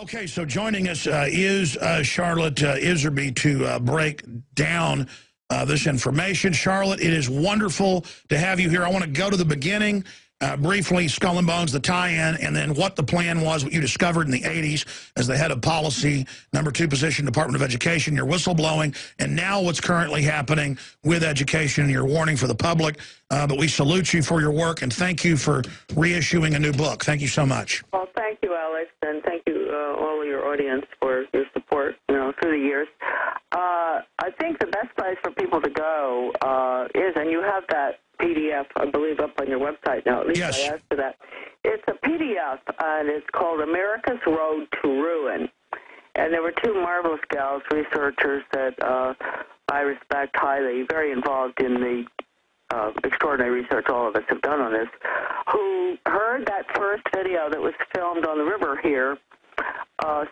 Okay, so joining us is Charlotte Iserbyt to break down this information. Charlotte, it is wonderful to have you here. I want to go to the beginning, briefly, Skull and Bones, the tie-in, and then what the plan was, what you discovered in the 80s as the head of policy, #2 position, Department of Education, your whistleblowing, and now what's currently happening with education and your warning for the public. But we salute you for your work, and thank you for reissuing a new book. Thank you so much. Well, thank you, Alex, and thank you, all of your audience, for your support, through the years. I think the best place for people to go is, and you have that PDF, I believe, up on your website now. At least yes. I asked for that. It's a PDF, and it's called America's Road to Ruin. And there were two marvelous gals, researchers that I respect highly, very involved in the extraordinary research all of us have done on this, who heard that first video that was filmed on the river here,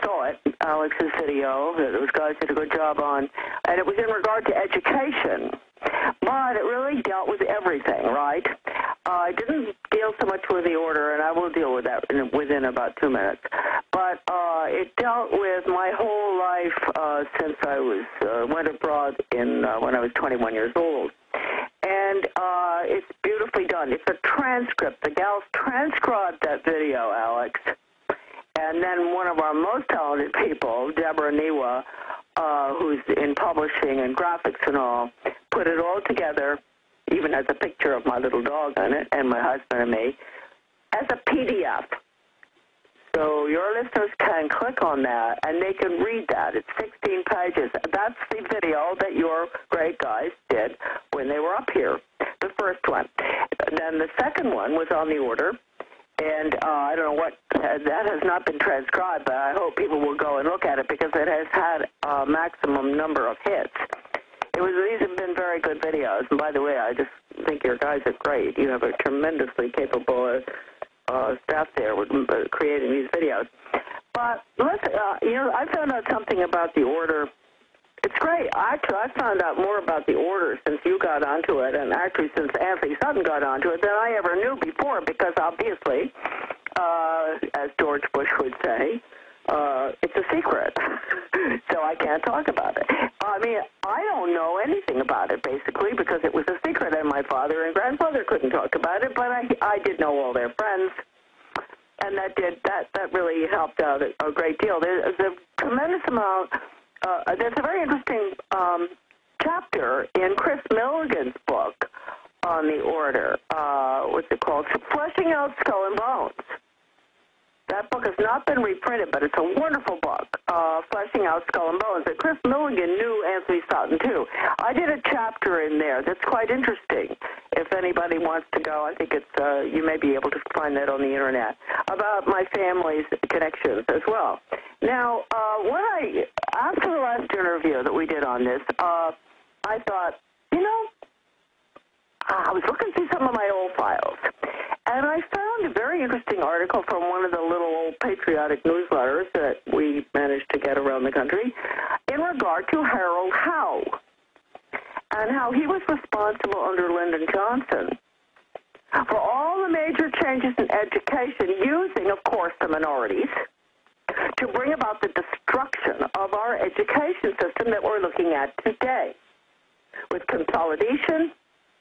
saw it, Alex's video, that those guys did a good job on, and it was in regard to education. But it really dealt with everything, right? It didn't deal so much with the order, and I will deal with that within about 2 minutes. But it dealt with my whole life since I went abroad when I was 21 years old. And it's beautifully done. It's a transcript. The gals transcribed that video, Alex. And then one of our most talented people, Deborah Niwa, who's in publishing and graphics and all, put it all together, even has a picture of my little dog on it, and my husband and me, as a PDF. So your listeners can click on that, and they can read that. It's 16 pages. That's the video that your great guys did when they were up here, the first one. Then the second one was on the order, and I don't know what, that has not been transcribed, but I hope people will go and look at it because it has had a maximum number of hits. These have been very good videos, and by the way, I just think your guys are great. You have a tremendously capable staff there with creating these videos. But listen, I found out something about the order. It's great. Actually, I found out more about the order since you got onto it, and actually since Anthony Sutton got onto it, than I ever knew before, because obviously, as George Bush would say, it's a secret, so I can't talk about it. I mean, I don't know anything about it, basically, because it was a secret, and my father and grandfather couldn't talk about it, but I did know all their friends, and that really helped out a great deal. There's a tremendous amount. There's a very interesting chapter in Chris Milligan's book on the order. What's it called? Fleshing Out Skull and Bones. That book has not been reprinted, but it's a wonderful book, Fleshing Out Skull and Bones, that Chris Milligan knew Anthony Sutton, too. I did a chapter in there that's quite interesting. If anybody wants to go, I think it's you may be able to find that on the Internet, about my family's connections as well. Now, after the last interview that we did on this, I thought, I was looking through some of my old files, and I found a very interesting article from one of the little old patriotic newsletters that we managed to get around the country in regard to Harold Howe and how he was responsible under Lyndon Johnson for all the major changes in education, using, of course, the minorities to bring about the destruction of our education system that we're looking at today with consolidation,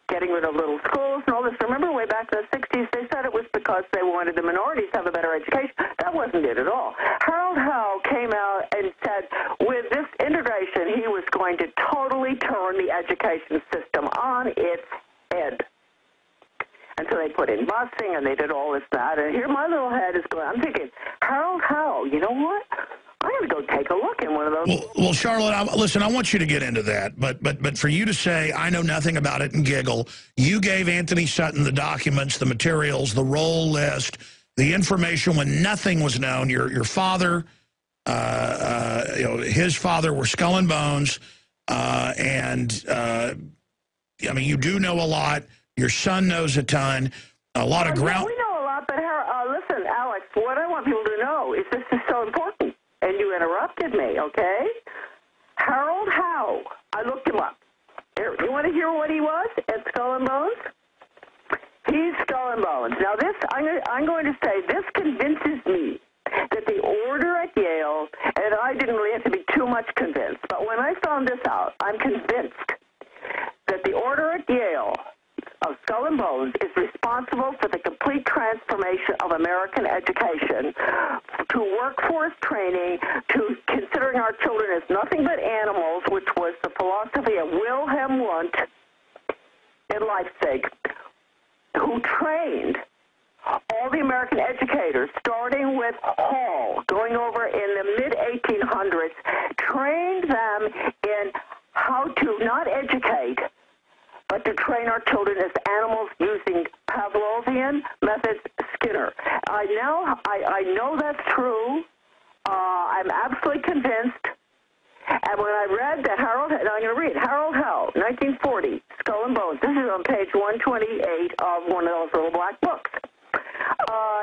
getting rid of little schools and all this. Remember, way back in the 60s, they said it was because they wanted the minorities to have a better education. That wasn't it at all. Harold Howe came out and said with this integration, he was going to totally turn the education system on its head. And so they put in busing, and they did all this, that. And here my little head is going, I'm thinking, Harold Howe, you know what? I'm going to go take a look in one of those. Well, Charlotte, listen, I want you to get into that, but for you to say, I know nothing about it and giggle, you gave Anthony Sutton the documents, the materials, the roll list, the information when nothing was known. Your father, his father were Skull and Bones, I mean, you do know a lot. Your son knows a ton, a lot of ground. We know a lot, but listen, Alex, what I want people to know is this is so important. And you interrupted me, okay? Harold Howe. I looked him up. Here, you want to hear what he was at Skull and Bones? He's Skull and Bones. Now, this, I'm going to say, this convinces me that the order at Yale, and I didn't really have to be too much convinced, but when I found this out, I'm convinced that the order at Yale of Skull and Bones is responsible for the complete transformation of American education, to workforce training, to considering our children as nothing but animals, which was the philosophy of Wilhelm Wundt in Leipzig, who trained all the American educators, starting with Hall, going over in the mid-1800s, trained them in how to not educate, but to train our children as animals using Pavlovian methods, Skinner. I know that's true. I'm absolutely convinced. And when I read that I'm going to read Harold Howe, 1940, Skull and Bones. This is on page 128 of one of those little black books.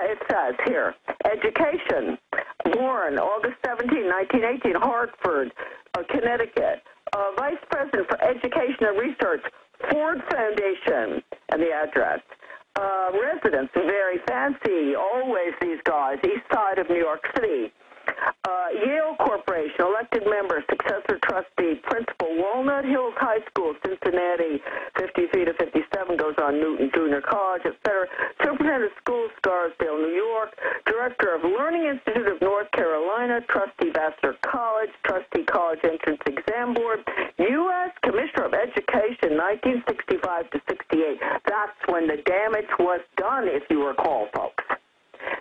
It says here, education, born August 17, 1918, Hartford, Connecticut. Vice President for Education and Research, Ford Foundation, and the address. Residence, very fancy, always these guys, east side of New York City. Yale Corporation, elected member, successor trustee, principal, Walnut Hills High School, Cincinnati, 53 to 57, goes on Newton Junior College, etc. Superintendent of Schools, Scarsdale, New York. Director of Learning Institute of North Carolina, trustee, Vassar College, trustee, College Entrance Exam Board, U.S. Commissioner of Education, 1965 to 68. That's when the damage was done, if you recall, folks.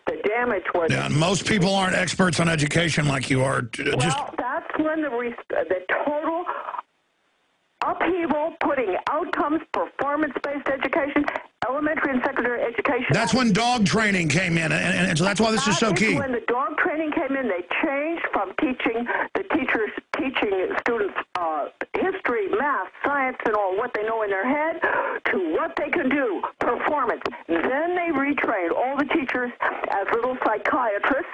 The damage was... Yeah, and most people aren't experts on education like you are. Well, that's when the total upheaval, putting outcomes, performance-based education, elementary and secondary education... That's when dog training came in, and so that's why this is so key. When the dog training came in, they changed from teaching students history, math, science, and all, what they know in their head, to what they can do, performance. Then they retrained all the teachers as little psychiatrists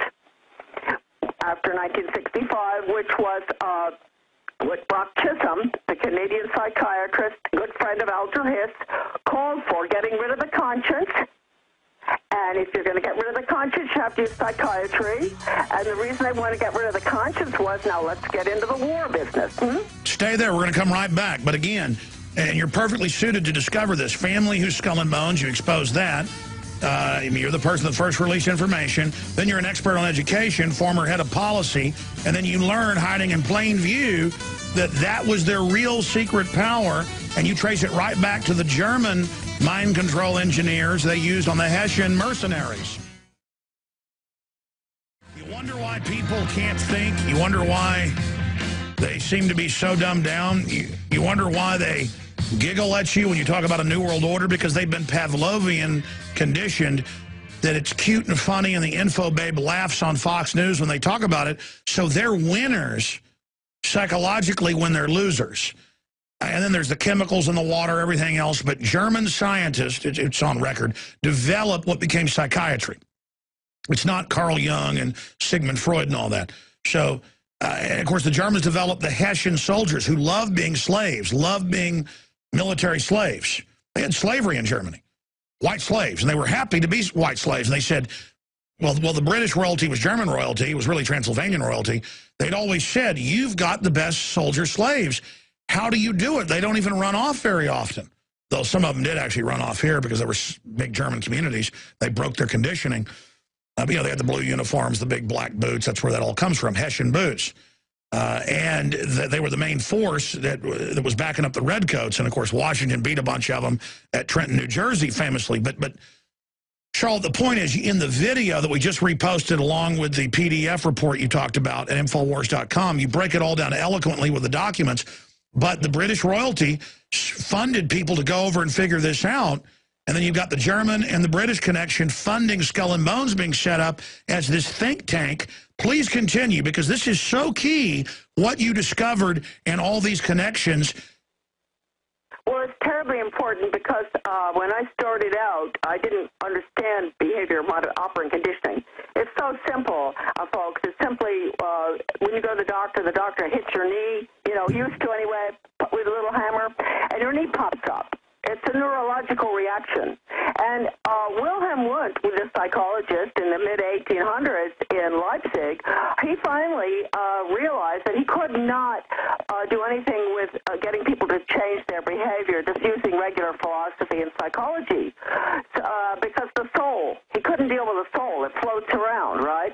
after 1965, which was what Brock Chisholm, the Canadian psychiatrist, good friend of Alger Hiss, called for, getting rid of the conscience. And if you're going to get rid of the conscience, you have to use psychiatry. And the reason they want to get rid of the conscience was, now let's get into the war business. Stay there. We're going to come right back. But again, and you're perfectly suited to discover this. Family Who's Skull and Bones, you expose that. You're the person that first released information. Then you're an expert on education, former head of policy. And then you learn, hiding in plain view, that was their real secret power. And you trace it right back to the German mind control engineers they used on the Hessian mercenaries. You wonder why people can't think. You wonder why they seem to be so dumbed down. You wonder why they giggle at you when you talk about a new world order, because they've been Pavlovian conditioned that it's cute and funny, and the info babe laughs on Fox News when they talk about it. So they're winners psychologically when they're losers. And then there's the chemicals in the water, everything else. But German scientists, it's on record, developed what became psychiatry. It's not Carl Jung and Sigmund Freud and all that. So, and of course, the Germans developed the Hessian soldiers who loved being slaves, loved being military slaves. They had slavery in Germany, white slaves, and they were happy to be white slaves. And they said, well, the British royalty was German royalty. It was really Transylvanian royalty. They'd always said, you've got the best soldier slaves. How do you do it? They don't even run off very often. Though some of them did actually run off here because there were big German communities. They broke their conditioning. They had the blue uniforms, the big black boots. That's where that all comes from, Hessian boots. And they were the main force that was backing up the Redcoats. And, of course, Washington beat a bunch of them at Trenton, New Jersey, famously. But Charlotte, the point is, in the video that we just reposted along with the PDF report you talked about at Infowars.com, you break it all down eloquently with the documents. But the British royalty funded people to go over and figure this out. And then you've got the German and the British connection funding Skull and Bones being set up as this think tank. Please continue, because this is so key, what you discovered and all these connections. Well, it's terribly important because when I started out, I didn't understand behavior operant conditioning. It's so simple, folks. It's simply when you go to the doctor hits your knee, used to anyway, with a little hammer, and your knee pops up. It's a neurological reaction. And Wilhelm Wundt, was a psychologist in the mid-1800s in Leipzig, he finally realized that he could not do anything with getting people to change their behavior just using regular philosophy and psychology, because the soul, he couldn't deal with the soul. It floats around, right?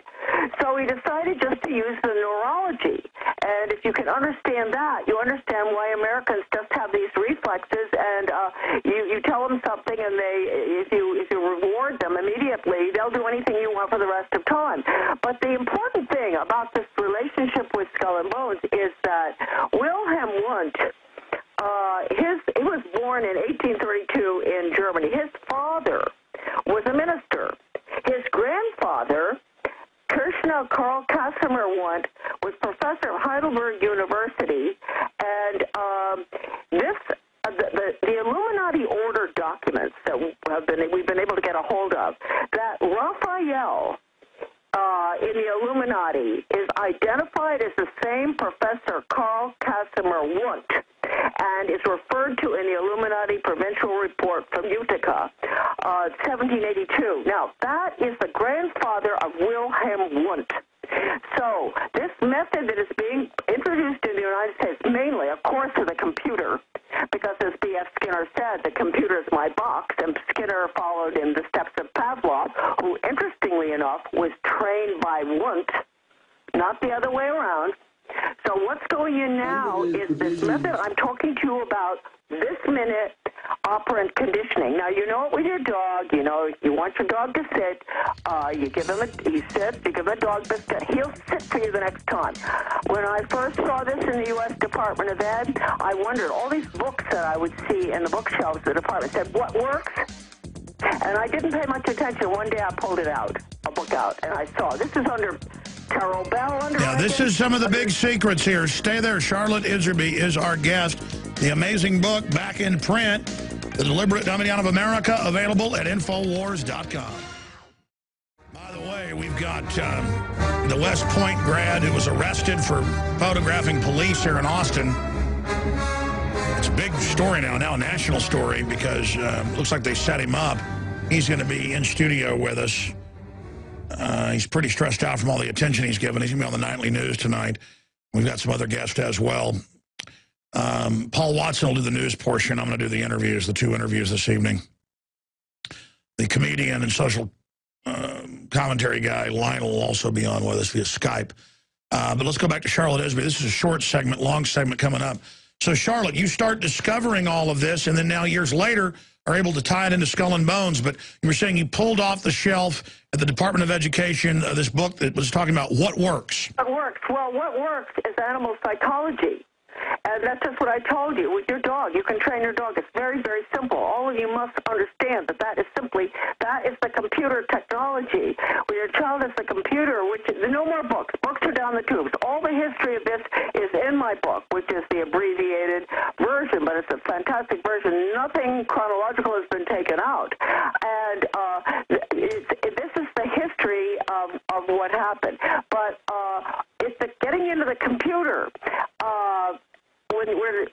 So he decided just to use the neurology. And if you can understand that, you understand why Americans just have these reflexes, and you tell them something, and if you reward them immediately, they'll do anything you want for the rest of time. But the important thing about this relationship with Skull and Bones is that Wilhelm Wundt, he was born in 1832 in Germany. His father was a minister. His grandfather, Kirchner Karl Casimir Wundt, was professor of Heidelberg University, and the Illuminati order documents that we've been able to get a hold of, that Raphael in the Illuminati is identified as the same Professor Karl Casimir Wundt, and is referred to in the Illuminati Provincial Report from Utica, 1782. Now, that is the grandfather of Wilhelm Wundt. So this method that is being introduced in the United States, mainly, of course, to the computer, because as B.F. Skinner said, the computer is my box, and Skinner followed in the steps of Pavlov, who, interestingly enough, was trained by Wundt, not the other way around. So what's going in now is this method I'm talking to you about this minute, operant conditioning. Now, you know it with your dog. You know, you want your dog to sit. You give him he sits, you give him a dog biscuit. He'll sit for you the next time. When I first saw this in the U.S. Department of Ed, I wondered, all these books that I would see in the bookshelves of the department said, what works? And I didn't pay much attention. One day I pulled it out, a book out, and I saw, this is under Carol Bell. Yeah, this is some of the big secrets here. Stay there. Charlotte Iserbyt is our guest. The amazing book, back in print, The Deliberate Dumbing Down of America, available at Infowars.com. By the way, we've got the West Point grad who was arrested for photographing police here in Austin. It's a big story now a national story, because it looks like they set him up. He's going to be in studio with us. He's pretty stressed out from all the attention he's given. He's going to be on the nightly news tonight. We've got some other guests as well. Paul Watson will do the news portion. I'm going to do the interviews, the two interviews this evening. The comedian and social commentary guy, Lionel, will also be on with us via Skype. But let's go back to Charlotte Iserbyt. This is a short segment, long segment coming up. So, Charlotte, you start discovering all of this, and then now years later are able to tie it into Skull and Bones. But you were saying you pulled off the shelf at the Department of Education this book that was talking about what works. What works? Well, what works is animal psychology. And that's just what I told you with your dog. You can train your dog. It's very, very simple. All of you must understand that is the computer technology. Where your child is the computer, which is, no more books. Books are down the tubes. All the history of this is in my book, which is the abbreviated version, but it's a fantastic version. Nothing chronological has been taken out. And this is the history of what happened. But it's getting into the computer. When we're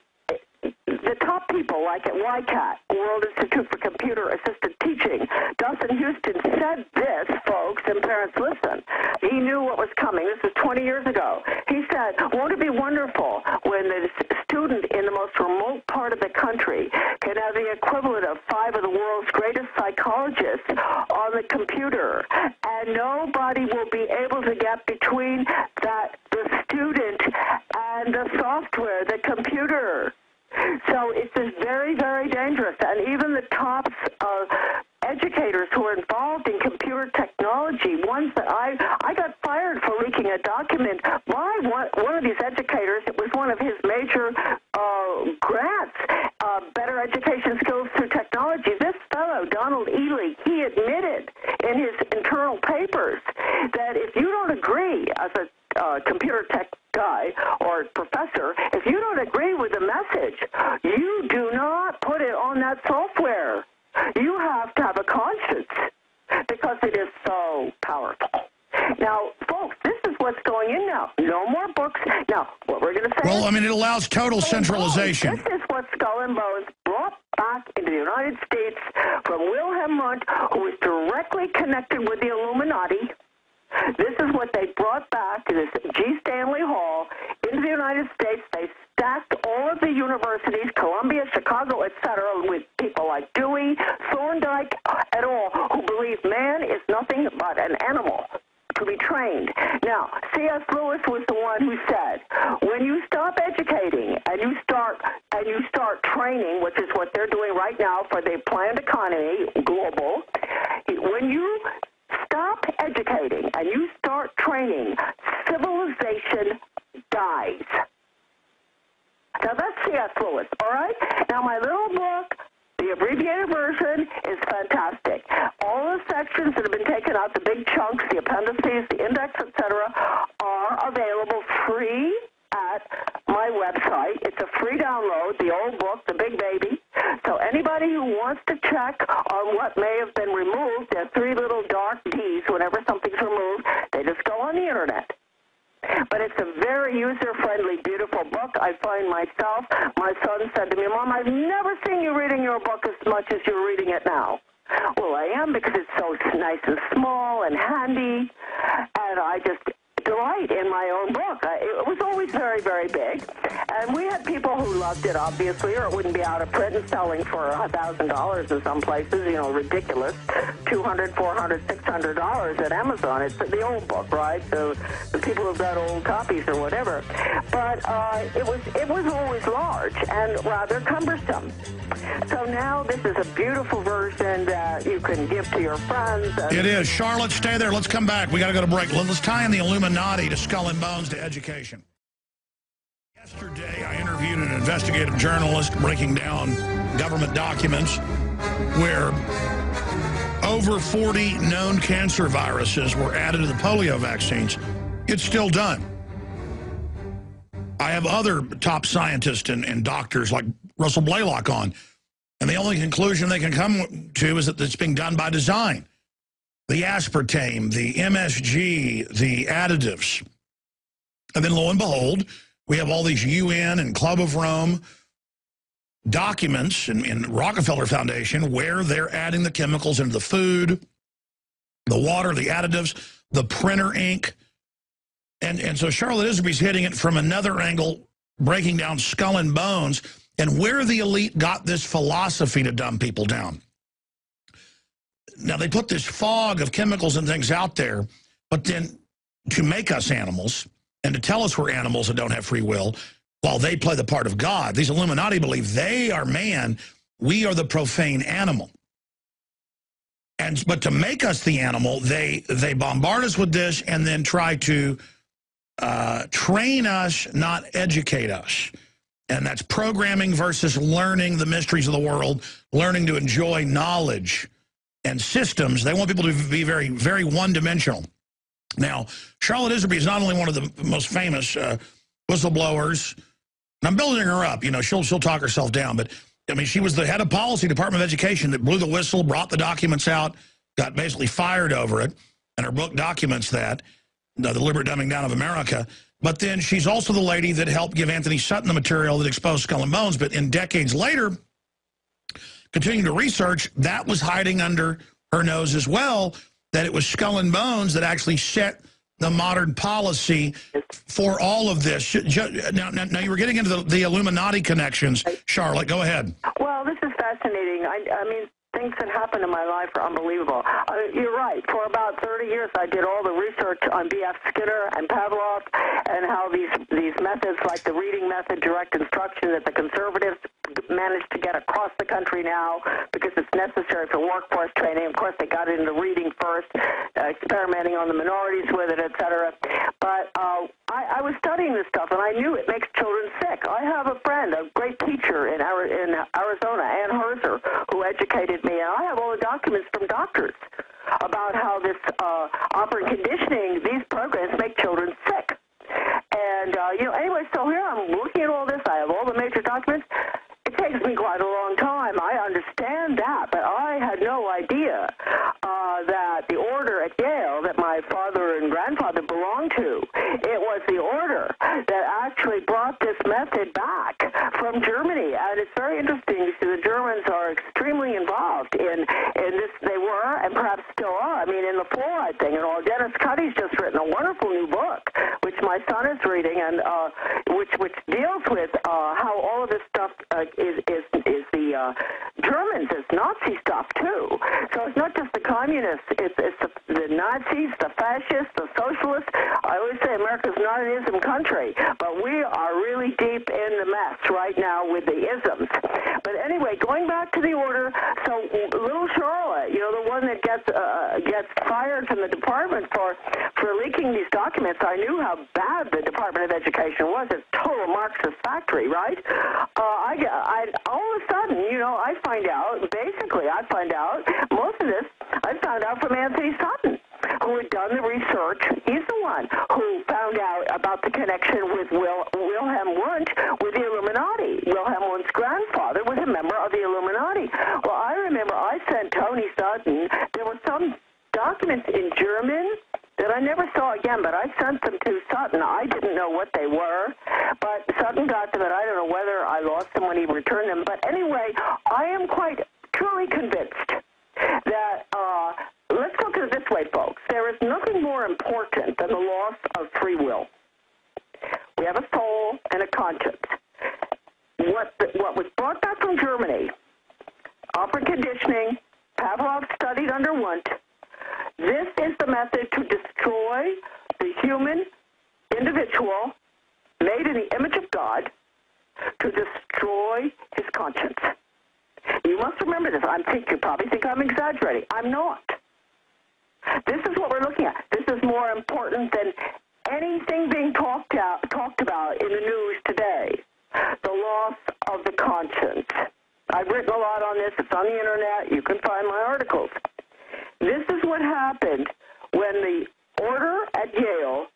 the top people, like at YCAT, World Institute for Computer Assisted Teaching, Dustin Houston said this, folks, and parents, listen. He knew what was coming. This was 20 years ago. He said, won't it be wonderful when the student in the most remote part of the country can have the equivalent of 5 of the world's greatest psychologists on the computer, and nobody will be able to get between the student and the software, the computer. So it's just very, very dangerous. And even the top educators who are involved in computer technology, ones that I got fired for leaking a document by one of these educators. It was one of his major grants, Better Education Skills Through Technology. This fellow, Donald Ely, he admitted in his internal papers that if you don't agree as a computer tech guy or professor, if you don't agree with the message, you do not put it on that software. You have to have a conscience because it is so powerful. Now, folks, this is what's going in now. No more books. Now, what we're going to say... Well, I mean, it allows total centralization. This is what Skull and Bones brought back into the United States from Wilhelm Wundt, who was directly connected with the Illuminati. This is what they brought back to this G. Stanley Hall into the United States. They stacked all of the universities, Columbia, Chicago, etc., with people like Dewey, Thorndike, et al., who believe man is nothing but an animal to be trained. Now, C.S. Lewis was the one who said, when you stop educating and you start training, which is what they're doing right now for the planned economy, global, when you stop educating and you start training, civilization dies. Now, that's C.S. Lewis, all right? Now, my little book, the abbreviated version, is fantastic. All the sections that have been taken out, the big chunks, the appendices, the index, etc., are available free at my website. It's a free download, the old book, the big baby. So anybody who wants to check on what may have been removed, there are 3 little dark D's whenever something's removed, they just go on the internet. But it's a very user-friendly, beautiful book. I find myself, my son said to me, Mom, I've never seen you reading your book as much as you're reading it now. Well, I am, because it's so nice and small and handy, and I just delight in my own book. It was always very, very big, and we had people who loved it, obviously, or it wouldn't be out of print and selling for $1,000 in some places, you know, ridiculous, $200, $400, $600 at Amazon. It's the old book, right? So the people who've got old copies or whatever. But it was always large and rather cumbersome. So now this is a beautiful version that you can give to your friends. It is. Charlotte, stay there. Let's come back. We got to go to break. Let's tie in the Illuminati to Skull and Bones to education. Yesterday, I interviewed an investigative journalist breaking down government documents where over 40 known cancer viruses were added to the polio vaccines. It's still done. I have other top scientists and doctors like Russell Blaylock on, and the only conclusion they can come to is that it's being done by design. The aspartame, the MSG, the additives. And then lo and behold, we have all these UN and Club of Rome documents in Rockefeller Foundation where they're adding the chemicals into the food, the water, the additives, the printer ink. And so Charlotte Iserbyt's hitting it from another angle, breaking down Skull and Bones, and where the elite got this philosophy to dumb people down. Now, they put this fog of chemicals and things out there, but then to make us animals and to tell us we're animals that don't have free will, while they play the part of God. These Illuminati believe they are man, we are the profane animal. But to make us the animal, they bombard us with this and then try to train us, not educate us. And that's programming versus learning the mysteries of the world, learning to enjoy knowledge and systems. They want people to be very, very one-dimensional. Now, Charlotte Iserbyt is not only one of the most famous whistleblowers, and I'm building her up. You know, she'll talk herself down, but I mean, she was the head of policy, Department of Education, that blew the whistle, brought the documents out, got basically fired over it, and her book documents that, the deliberate dumbing down of America. But then she's also the lady that helped give Anthony Sutton the material that exposed Skull and Bones. But in decades later, continuing to research, that was hiding under her nose as well, that it was Skull and Bones that actually set the modern policy for all of this. Now you were getting into the Illuminati connections. Charlotte, go ahead. Well, this is fascinating. I mean, things that happen in my life are unbelievable. You're right. For about 30 years, I did all the research on B.F. Skinner and Pavlov and how these methods, like the reading method, direct instruction, that the conservatives managed to get across the country now because it's necessary for workforce training. Of course, they got into reading first, experimenting on the minorities with it, etc. But I was studying this stuff, and I knew it makes children sick. I have a friend, a great teacher in Arizona, Ann Herzer, who educated me, and I have all the documents from doctors about how this operant conditioning, these programs make children sick. And, anyway, so here I'm looking at all this. I have all the major documents. It takes me quite a long time. I understand that, but I had no idea that the order at Yale that my father and grandfather belonged to, it was the order that actually brought this method back from Germany. And it's very interesting. You see, the Germans are extremely involved in this. They were, and perhaps still are. I mean, in the fluoride thing and all. Dennis Cuddy's just written a wonderful new book, which my son is reading, and which deals with how all of this stuff is the Germans, it's Nazi stuff too. So it's not just the communists, it's the Nazis, the fascists, the socialists. I always say America's not an ism country, but we are really deep in the mess right now with the isms. But anyway, going back to the order, so little Charlotte, you know, the one that gets fired from the department for leaking these documents, I knew how bad the Department of Education was. It's total Marxist factory, right? I all of a sudden, you know, I find out most of this, I found out from Anthony Sutton, who had done the research. He's the one who found out about the connection with Wilhelm Wundt with the Illuminati. Wilhelm Wundt's grandfather was a member of the Illuminati. Well, I remember I sent Tony Sutton, there were some documents in German that I never saw again, but I sent them to Sutton. I didn't know what they were, but Sutton got them, and I don't know whether I lost them when he returned them. But anyway, I am quite truly convinced that, let's look at it this way, folks. There is nothing more important than the loss of free will. We have a soul and a conscience. What was brought back from Germany, operant conditioning, Pavlov studied under Wundt, this is the method to destroy the human individual made in the image of God, to destroy his conscience. You must remember this. You probably think I'm exaggerating. I'm not. This is what we're looking at. This is more important than anything being talked about in the news today. The loss of the conscience. I've written a lot on this. It's on the internet. You can find my articles. This is what happened when the order at Yale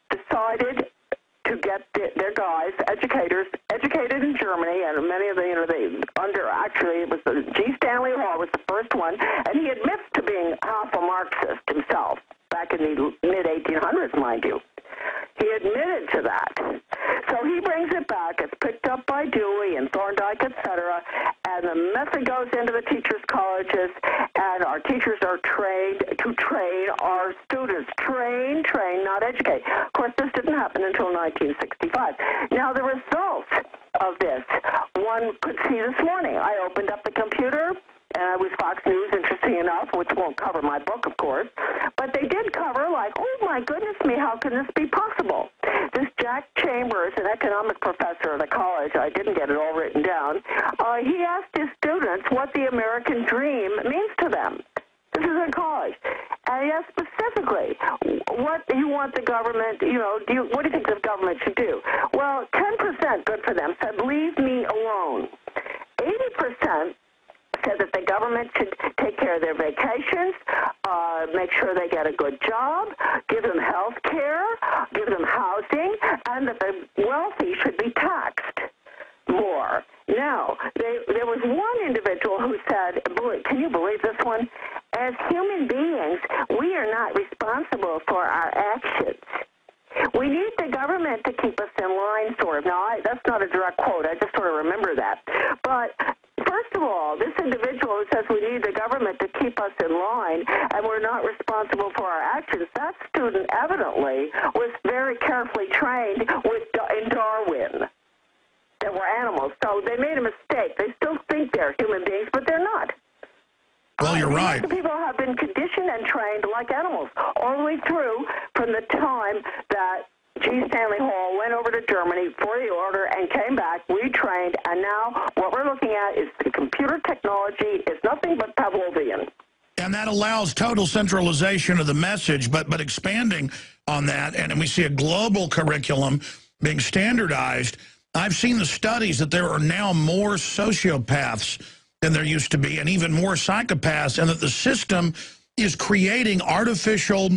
decided to get their guys, educated in Germany, and many of actually, it was G. Stanley Hall was the first one, and he admits to being half a Marxist himself, back in the mid-1800s, mind you. He admitted to that. So he brings it back. It's picked up by Dewey and Thorndike, etc., and the method goes into the teachers' colleges, and our teachers are trained to train our students. Train, not educate. Of course, this didn't happen until 1965. Now, the results of this, one could see this morning. I opened up the computer, and I was Fox News, interesting enough, which won't cover my book, of course. But they did cover, like, oh, my goodness me, how can this be possible? This Jack Chambers, an economic professor at a college, I didn't get it all written down, he asked his students what the American dream means to them. This is in college. And he asked specifically, what do you want the government, what do you think the government should do? Well, 10%, good for them, said, leave me alone. 80% said that the government should take care of their vacations, make sure they get a good job, give them health care, give them housing, and that the wealthy should be taxed more. Now, there was one individual who said, can you believe this one? As human beings, we are not responsible for our actions. We need the government to keep us in line, sort of. Now, that's not a direct quote. I just sort of remember that. But first of all, this individual who says we need the government to keep us in line and we're not responsible for our actions, that student evidently was very carefully trained in Darwin. They were animals. So they made a mistake. They still think they're human beings, but they're not. Well, you're right. Most people have been conditioned and trained like animals all the way through from the time that G. Stanley Hall went over to Germany for the order and came back, retrained, and now what we're looking at is the computer technology is nothing but Pavlovian. And that allows total centralization of the message, but expanding on that, and we see a global curriculum being standardized. I've seen the studies that there are now more sociopaths than there used to be, and even more psychopaths, and that the system is creating artificial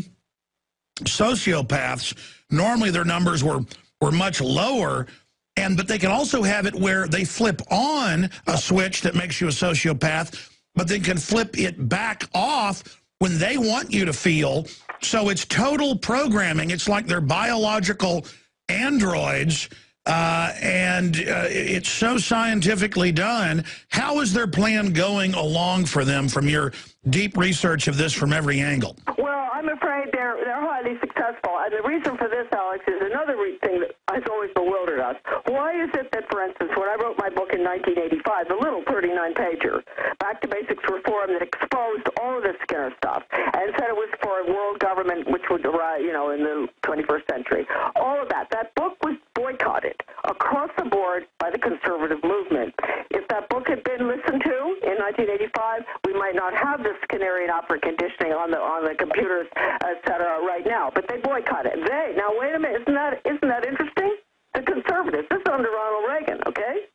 sociopaths. Normally their numbers were much lower, but they can also have it where they flip on a switch that makes you a sociopath, but they can flip it back off when they want you to feel. So it's total programming. It's like they're biological androids and it's so scientifically done. How is their plan going along for them from your deep research of this from every angle? Well, I'm afraid they're highly successful. And the reason for this, Alex, is another thing that has always bewildered us. Why is it that, for instance, when I wrote my book in 1985, the little 39-pager, Back to Basics Reform, that exposed all of this Skinner stuff and said it was for a world government which would arrive, in the 21st century, all of that book was boycotted across the board by the conservative movement. If that book had been listened to in 1985, we might not have this Skinnerian opera conditioning on the computers, et cetera, right now. But they boycotted it. Now wait a minute, isn't that interesting? The conservatives. This is under Ronald Reagan, okay?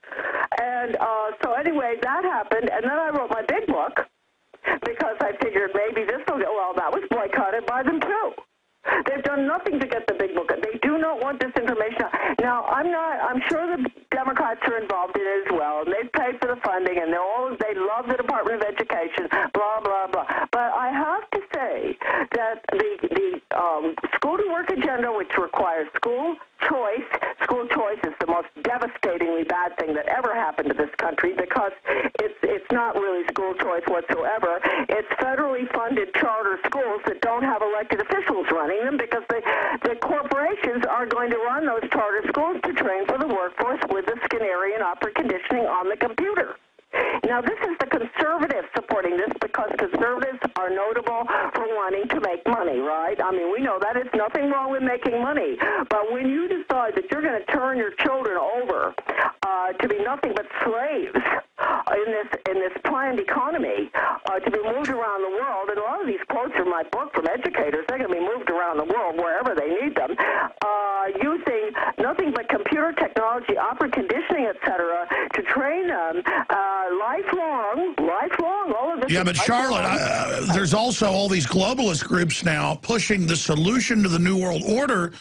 And so anyway, that happened, and then I wrote my big book because I figured maybe this will go. Well, that was boycotted by them too. They've done nothing to get the big book. They do not want this information. Now, I'm sure the Democrats are involved in it as well, and they've paid for the funding, and they love the Department of Education, blah, blah, blah. But I have to say that the school to work agenda, which requires school choice is the most devastatingly bad thing that ever happened to this country because it's not really school choice whatsoever. It's federally funded charter schools that don't have elected officials running them because the corporations are going to run those charter schools to train for the workforce with the Skinnerian opera conditioning on the computer. Now, this is the conservatives supporting this because conservatives are notable for wanting to make money, right? I mean, we know that is nothing wrong with making money. But when you decide that you're going to turn your children over to be nothing but slaves in this planned economy, to be moved around the world, and a lot of these quotes from my book from educators, they're going to be moved around the world wherever they need them, using nothing but computer technology, opera conditioning, etc., to train them lifelong, all of this. Yeah, but Charlotte, there's also all these globalist groups now pushing the solution to the New World Order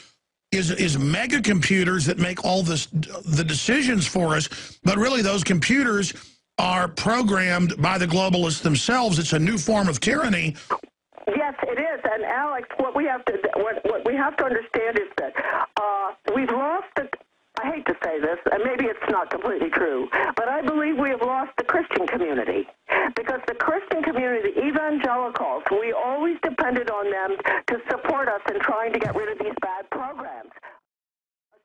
is mega computers that make all the decisions for us, but really those computers are programmed by the globalists themselves. It's a new form of tyranny. Yes, it is. And Alex, what we have to understand is that we've lost the. I hate to say this, and maybe it's not completely true, but I believe we have lost the Christian community. Because the Christian community, the evangelicals, we always depended on them to support us in trying to get rid of these bad programs.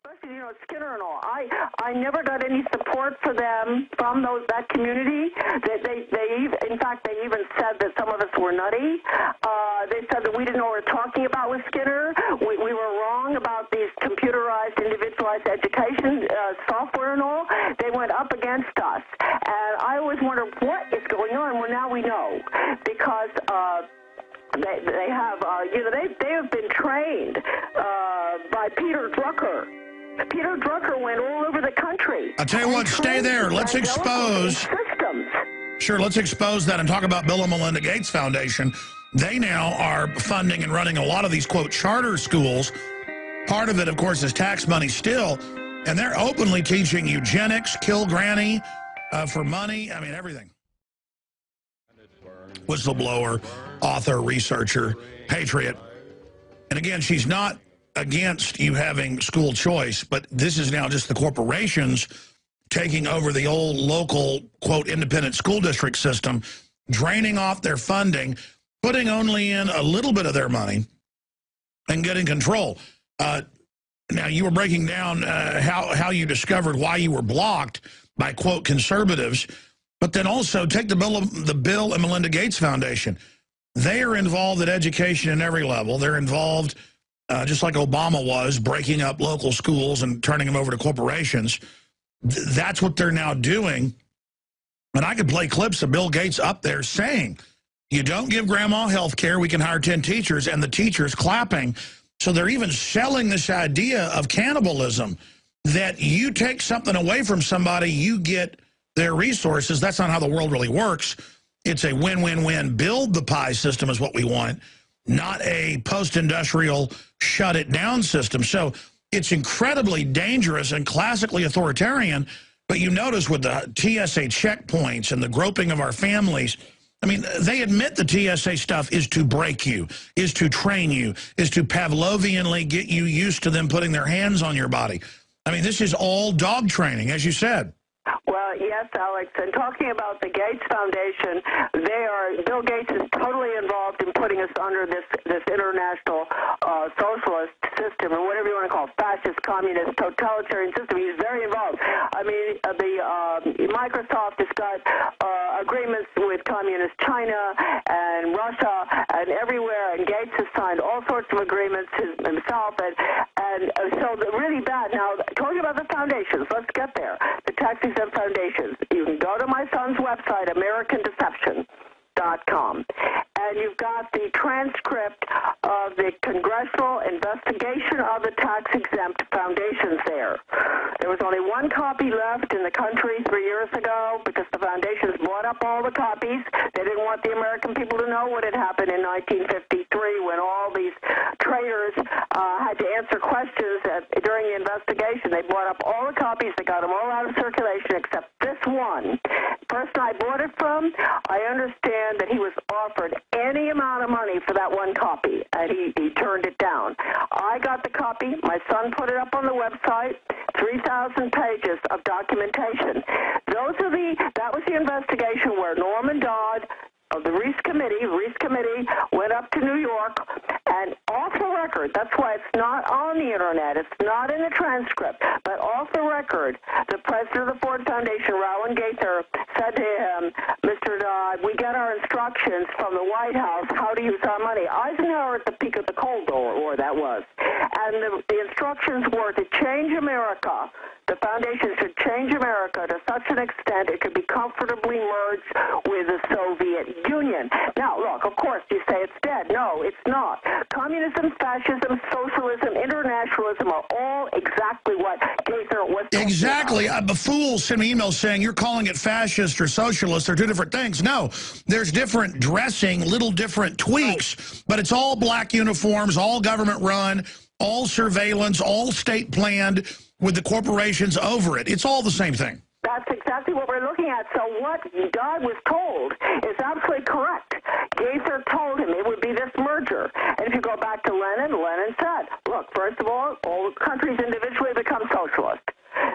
Especially, Skinner and all. I never got any support for them from that community. In fact, they even said that some of us were nutty. They said that we didn't know what we were talking about with Skinner. We were wrong about these computerized, individualized education software and all. They went up against us. And I always wonder what is going on. Well, now we know. Because they have, they have been trained by Peter Drucker. Peter Drucker went all over the country. I'll tell you what, stay there. Let's expose. Systems. Sure, let's expose that and talk about Bill and Melinda Gates Foundation. They now are funding and running a lot of these, quote, charter schools. Part of it, of course, is tax money still. And they're openly teaching eugenics, kill granny for money. I mean, everything. Whistleblower, author, researcher, patriot. And again, she's not against you having school choice, but this is now just the corporations taking over the old local, quote, independent school district system, draining off their funding, putting only in a little bit of their money, and getting control. Now, you were breaking down how you discovered why you were blocked by, quote, conservatives, but then also take the Bill and Melinda Gates Foundation. They are involved in education in every level. They're involved, just like Obama was, breaking up local schools and turning them over to corporations. That's what they're now doing. And I could play clips of Bill Gates up there saying, you don't give grandma health care, we can hire 10 teachers, and the teachers clapping. So they're even selling this idea of cannibalism, that you take something away from somebody, you get their resources. That's not how the world really works. It's a win-win-win. Build the pie system is what we want, not a post-industrial shut-it-down system. So it's incredibly dangerous and classically authoritarian, but you notice with the TSA checkpoints and the groping of our families, I mean, they admit the TSA stuff is to break you, is to train you, is to Pavlovianly get you used to them putting their hands on your body. I mean, this is all dog training, as you said. Well, yes, Alex. And talking about the Gates Foundation, Bill Gates is totally involved in putting us under this international socialist system, or whatever you want to call it, fascist, communist, totalitarian system. He's very involved. I mean, Microsoft has got agreements with communist China and Russia and everywhere, and Gates has signed all sorts of agreements himself, and so really bad. Now, talking about the foundations, let's get there. The tax-exempt foundations. You can go to my son's website, AmericanDeception.com, and you've got the transcript of the congressional investigation of the tax-exempt foundations there. There was only one copy left in the country 3 years ago because the foundations bought up all the copies. They didn't want the American people to know what had happened in 1953 when all these traitors had to answer questions during the investigation. They bought up all the copies. They got them all out of circulation except this one. The person I bought it from, I understand that he was offered any amount of money for that one copy, and he turned it down. I got the copy. My son put it up on the website. 3,000 pages of documentation. That was the investigation where Norman Dodd of the Reese Committee went up to New York, and off the record, that's why it's not on the internet, it's not in the transcript, but off the record, the president of the Ford Foundation, Rowan Gaither, said to him, Mr. Dodd, we get our instructions from the White House how to use our money. Eisenhower at the peak of the Cold War, that was. And the instructions were to change America. The foundation should change America to such an extent it could be comfortably merged with the Soviet Union. Now, look, of course, you say it's dead. No, it's not. Communism, fascism, socialism, internationalism are all exactly what Gaither was talking Exactly. about. A fool sent me emails saying you're calling it fascist or socialist. They're two different things. No, there's different dressing, little different tweaks, but it's all black uniforms, all government run, all surveillance, all state planned with the corporations over it. It's all the same thing. That's exactly what we're looking at. So what Dodd was told is absolutely correct. Gaither told him it would be this merger. And if you go back to Lenin said, look, first of all countries individually become socialist.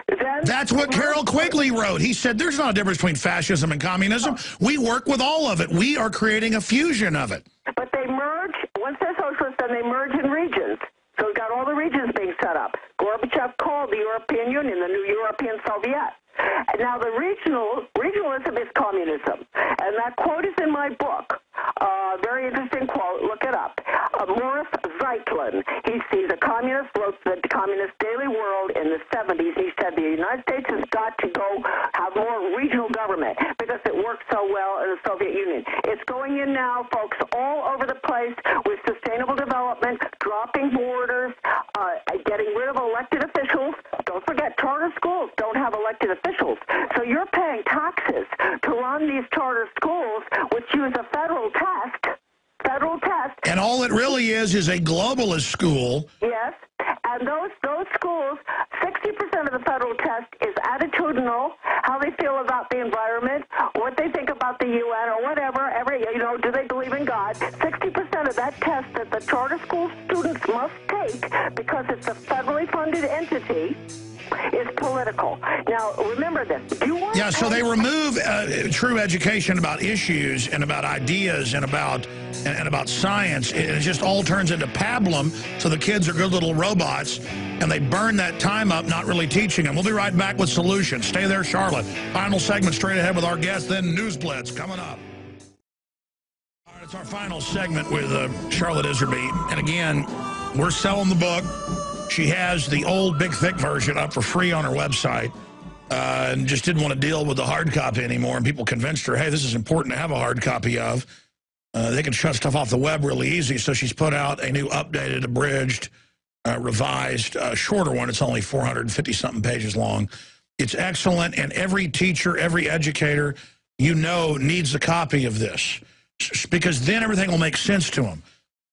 Then that's what Carroll Quigley wrote. He said there's not a difference between fascism and communism. We work with all of it. We are creating a fusion of it. But they merge. Once they're socialist, then they merge in regions. So we've got all the regions being set up. Gorbachev called the European Union the new European Soviet. And now the regionalism is communism. And that quote is in my book. Very interesting quote. Look it up. Morris Zeitlin. He's a communist, wrote the Communist Daily World in the 70s. He said the United States has got to go have more regional government because it worked so well in the Soviet Union. It's going in now, folks, all over the place with sustainable development, dropping borders, getting rid of elected officials. Don't forget, charter schools don't have elected officials. So you're paying taxes to run these charter schools, which use a federal test. And all it really is a globalist school. Yes. And those schools, 60% of the federal test is attitudinal, how they feel about the environment, what they think about the UN or whatever, do they believe in God? 60% of that test that the charter school students must take, because it's a federally funded entity, is political. Now, remember this. So they remove true education about issues and about ideas and about science. It just all turns into pablum, so the kids are good little robots, and they burn that time up not really teaching them. We'll be right back with solutions. Stay there, Charlotte. Final segment straight ahead with our guest, then News Blitz coming up. All right, it's our final segment with Charlotte Iserbyt. And again, we're selling the book. She has the old big thick version up for free on her website and just didn't want to deal with the hard copy anymore. And people convinced her, hey, this is important to have a hard copy of. They can shut stuff off the web really easy. So she's put out a new updated, abridged, revised, shorter one. It's only 450-something pages long. It's excellent. And every teacher, every educator, needs a copy of this, because then everything will make sense to them.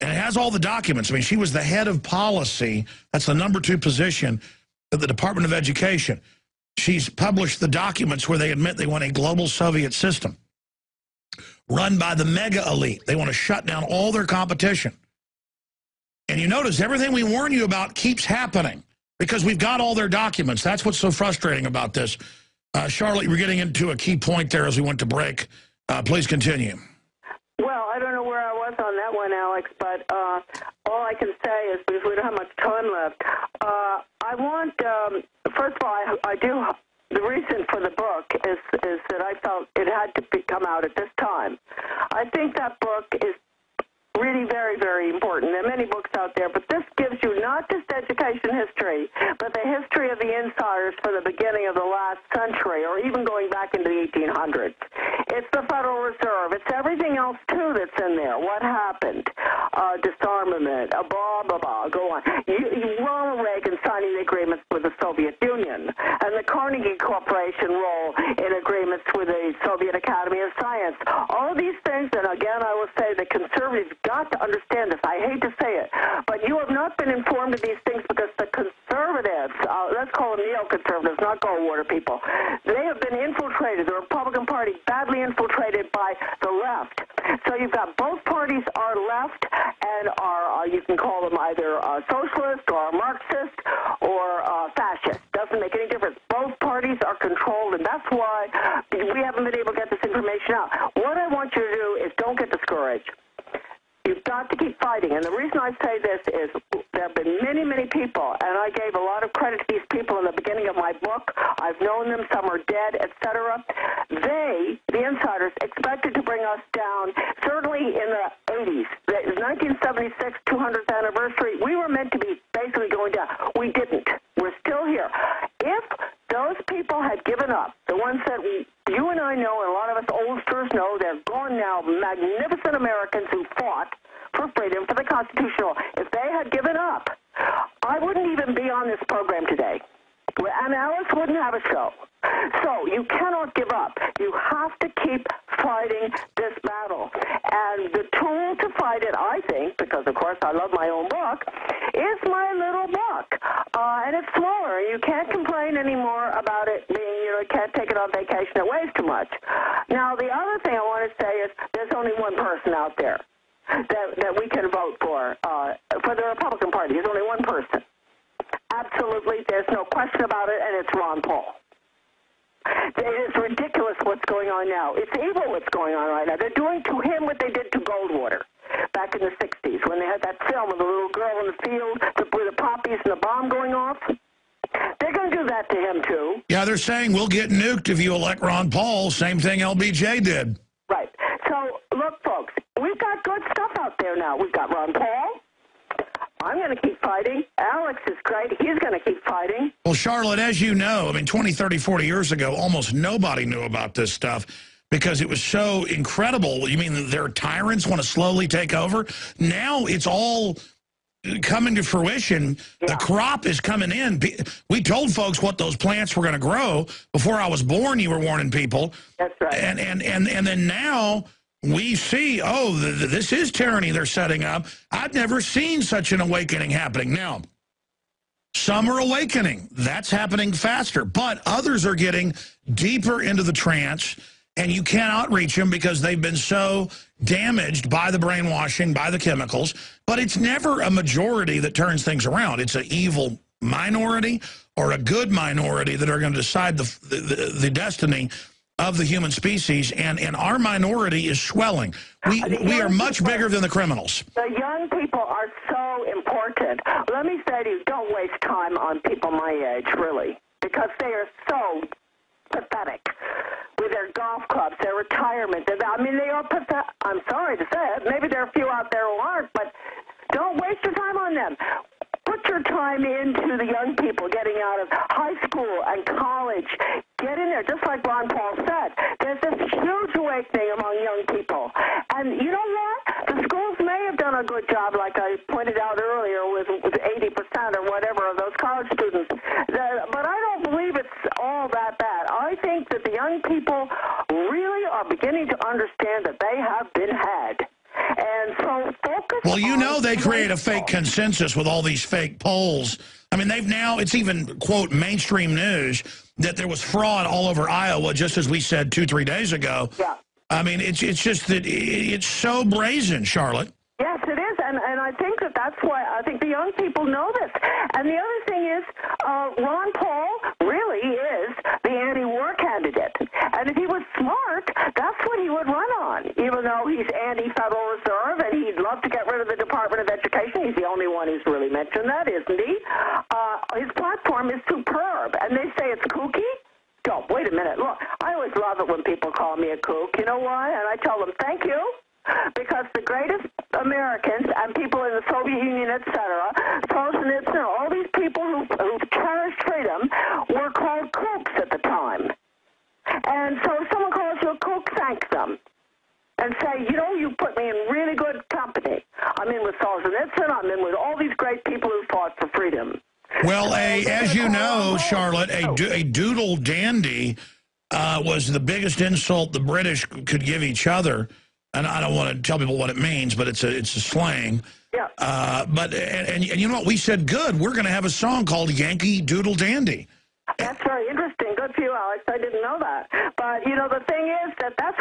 And it has all the documents. I mean, she was the head of policy. That's the #2 position at the Department of Education. She's published the documents where they admit they want a global Soviet system run by the mega elite. They want to shut down all their competition. And you notice everything we warn you about keeps happening. because we've got all their documents. That's what's so frustrating about this. Charlotte, you were getting into a key point there as we went to break. Please continue. Well, I don't know where I was on that one, Alex, but all I can say is, because we don't have much time left, I want, first of all, the reason for the book is that I felt it had to come out at this time. I think that book is really very, very important. There are many books out there, but this gives you not just education history, but the history of the insiders from the beginning of the last century, or even going back into the 1800s. It's the Federal Reserve. It's everything else, too, that's in there. What happened? Disarmament, blah, blah, blah, go on. Ronald Reagan signing the agreements with the Soviet Union, and the Carnegie Corporation role in agreements with the Soviet Academy of Science. All of these things, and again, I will say the conservatives got to understand this. I hate to say it, but you have not been informed of these things because the conservatives, let's call them neoconservatives, not Goldwater people, they have been infiltrated, the Republican Party badly infiltrated by the left. So you've got both parties are left and are, you can call them either socialist or Marxist or fascist. Doesn't make any difference. Both parties are controlled, and that's why we haven't been able to get this information out. What I want you to do is don't get discouraged. You've got to keep fighting. And the reason I say this is there have been many, many people, and I gave a lot of credit to these people in the beginning of my book. I've known them. Some are dead, etc. They, the insiders, expected to bring us down, certainly in the 80s. The 1976 200th anniversary, we were meant to be basically going down. We didn't. We're still here. If those people had given up, the ones that you and I know, and a lot of us oldsters know, they're gone now, magnificent Americans who fought for freedom, for the Constitutional. If they had given up, I wouldn't even be on this program today. And Alice wouldn't have a show. So you cannot give up. You have to keep fighting this battle. And the tool to fight it, I think, because of course I love my own book, is my little book. And it's smaller. You can't complain anymore about it being, you can't take it on vacation. It weighs too much. Now, the other thing I want to say is there's only one person out there that we can vote for the Republican Party. There's only one person. Absolutely, there's no question about it, and it's Ron Paul. It is ridiculous what's going on now. It's evil what's going on right now. They're doing to him what they did to Goldwater back in the 60s when they had that film of the little girl in the field with the poppies and the bomb going off. They're going to do that to him, too. Yeah, they're saying we'll get nuked if you elect Ron Paul. Same thing LBJ did. Right. So, look, folks, we've got good stuff out there now. We've got Ron Paul. I'm going to keep fighting. Alex is great. He's going to keep fighting. Well, Charlotte, as you know, 20, 30, 40 years ago, almost nobody knew about this stuff because it was so incredible. You mean their tyrants want to slowly take over? Now it's all coming to fruition. Yeah. The crop is coming in. We told folks what those plants were going to grow. Before I was born, you were warning people. That's right. And then now we see, this is tyranny they're setting up. I've never seen such an awakening happening. Now, some are awakening. That's happening faster. But others are getting deeper into the trance, and you cannot reach them because they've been so damaged by the brainwashing, by the chemicals. But it's never a majority that turns things around. It's an evil minority or a good minority that are going to decide the destiny of the human species, and our minority is swelling. We are much bigger than the criminals. The young people are so important. Let me say to you, don't waste time on people my age, really, because they are so pathetic with their golf clubs, their retirement. They are pathetic. I'm sorry to say it. Maybe there are a few out there who aren't, but don't waste your time on them. Put your time into the young people getting out of high school and college. Get in there, just like Ron Paul said. There's this huge awakening among young people. And you know what? The schools may have done a good job, like I pointed out earlier, with 80% or whatever of those college students. But I don't believe it's all that bad. I think that the young people really are beginning to understand that they have been had. And so focus. Well, you know they create a fake consensus with all these fake polls. They've now, it's even, quote, mainstream news that there was fraud all over Iowa, just as we said 2-3 days ago. Yeah. It's just that it's so brazen, Charlotte. Yes, it is. And I think that's why I think the young people know this. And the other thing is, Ron Paul really is the anti-war candidate. And if he was smart, that's what he would run on, even though he's anti-Federal Reserve and he'd love to get rid of the Department of Education. He's the only one who's really mentioned that, isn't he? His platform is superb. And they say it's kooky? Don't. Wait a minute. Look, I always love it when people call me a kook. You know why? And I tell them, thank you. Because the greatest Americans and people in the Soviet Union, etc., Solzhenitsyn, all these people who cherished freedom were called kooks at the time. And so if someone calls you a kook, thank them. And say, you know, you put me in really good company. I'm in with Solzhenitsyn. I'm in with all these great people who fought for freedom. Well, as you know, Charlotte, a doodle dandy was the biggest insult the British could give each other. And I don't want to tell people what it means, but it's a slang. Yeah. But you know what? We said, good, we're going to have a song called Yankee Doodle Dandy. That's very interesting. Good for you, Alex. I didn't know that. But, you know, the thing is that that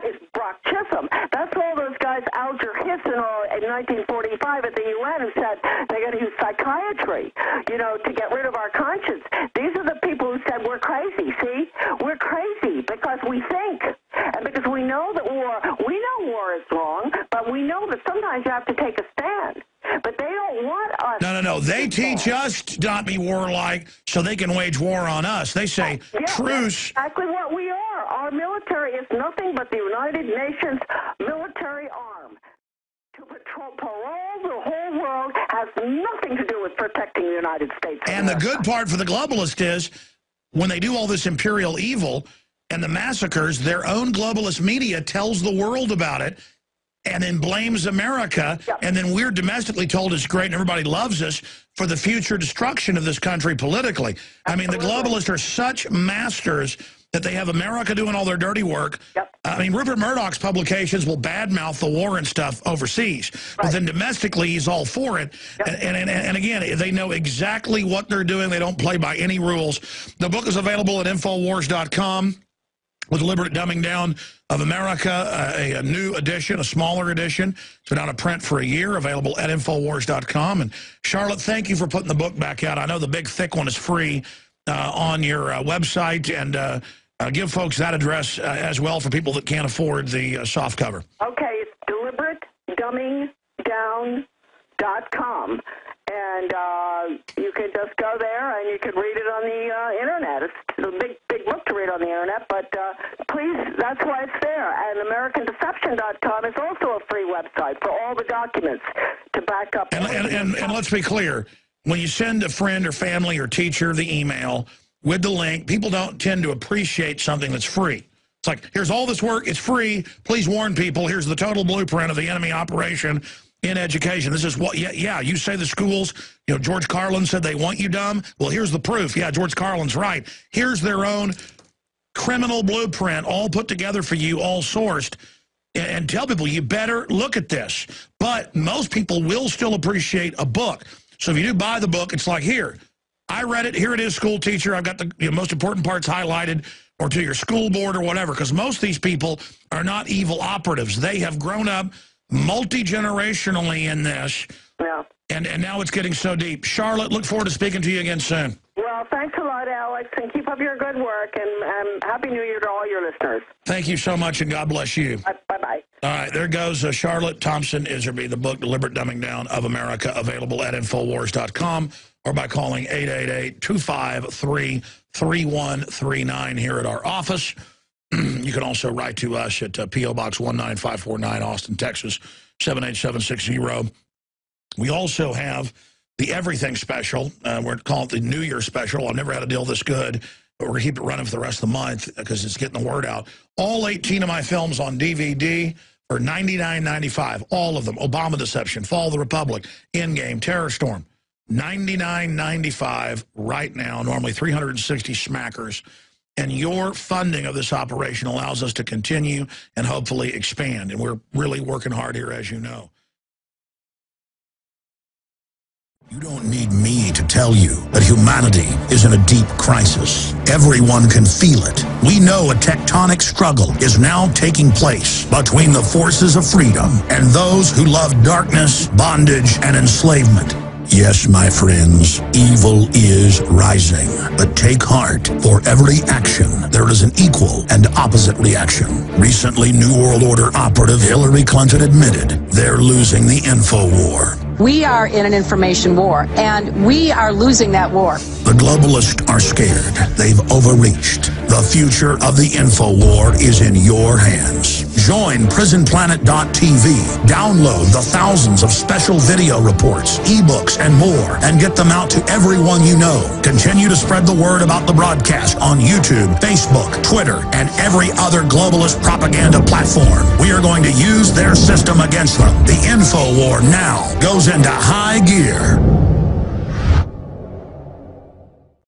is Brock Chisholm. That's all those guys, Alger Hiss in 1945 at the UN, who said they're going to use psychiatry, you know, to get rid of our conscience. These are the people who said we're crazy. See? We're crazy because we think. And because we know that we know war is wrong, but we know that sometimes you have to take a stand. But they don't want us. No. They teach us to not be warlike so they can wage war on us. They say, truce. That's exactly what we are. Our military is nothing but the United Nations military arm. To parole the whole world has nothing to do with protecting the United States. And the good part for the globalist is when they do all this imperial evil and the massacres, their own globalist media tells the world about it and then blames America, and then we're domestically told it's great and everybody loves us for the future destruction of this country politically. I mean, the globalists are such masters that they have America doing all their dirty work. I mean, Rupert Murdoch's publications will badmouth the war and stuff overseas, but then domestically he's all for it. And again, they know exactly what they're doing. They don't play by any rules. The book is available at Infowars.com. with deliberate dumbing down of America, a new edition, a smaller edition. It's been out of print for a year, available at Infowars.com. And Charlotte, thank you for putting the book back out. I know the big, thick one is free on your website. And give folks that address as well for people that can't afford the softcover. Okay, it's deliberatedumbingdown.com. And you can just go there and you can read it on the internet. It's a big book to read on the internet, but please, that's why it's there. And AmericanDeception.com is also a free website for all the documents to back up. And let's be clear, when you send a friend or family or teacher the email with the link, people don't tend to appreciate something that's free. It's like, here's all this work, it's free, please warn people, here's the total blueprint of the enemy operation in education. This is what, yeah, you say the schools, you know, George Carlin said they want you dumb. Well, here's the proof. Yeah, George Carlin's right. Here's their own criminal blueprint, all put together for you, all sourced. And tell people, you better look at this. But most people will still appreciate a book. So if you do buy the book, it's like, here, I read it, here it is, school teacher. I've got the most important parts highlighted, or to your school board or whatever, because most of these people are not evil operatives. They have grown up multi-generationally in this, and now it's getting so deep. Charlotte, look forward to speaking to you again soon. Well, thanks a lot, Alex, and keep up your good work, and Happy New Year to all your listeners. Thank you so much, and God bless you. Bye-bye. All right, there goes Charlotte Thompson Iserbyt, the book Deliberate Dumbing Down of America, available at Infowars.com or by calling 888-253-3139 here at our office. You can also write to us at P.O. Box 19549, Austin, Texas, 78760. We also have the Everything Special. We're calling it the New Year Special. I've never had a deal this good, but we're going to keep it running for the rest of the month because it's getting the word out. All 18 of my films on DVD for $99.95. All of them. Obama Deception, Fall of the Republic, Endgame, Terror Storm. $99.95 right now, normally 360 smackers. And your funding of this operation allows us to continue and hopefully expand. And we're really working hard here, as you know. You don't need me to tell you that humanity is in a deep crisis. Everyone can feel it. We know a tectonic struggle is now taking place between the forces of freedom and those who love darkness, bondage, and enslavement. Yes, my friends, evil is rising. But take heart. For every action, there is an equal and opposite reaction. Recently, New World Order operative Hillary Clinton admitted they're losing the info war. We are in an information war, and we are losing that war. The globalists are scared. They've overreached. The future of the info war is in your hands. Join PrisonPlanet.tv. Download the thousands of special video reports, ebooks, and more, and get them out to everyone you know. Continue to spread the word about the broadcast on YouTube, Facebook, Twitter, and every other globalist propaganda platform. We are going to use their system against them. The info war now goes into high gear.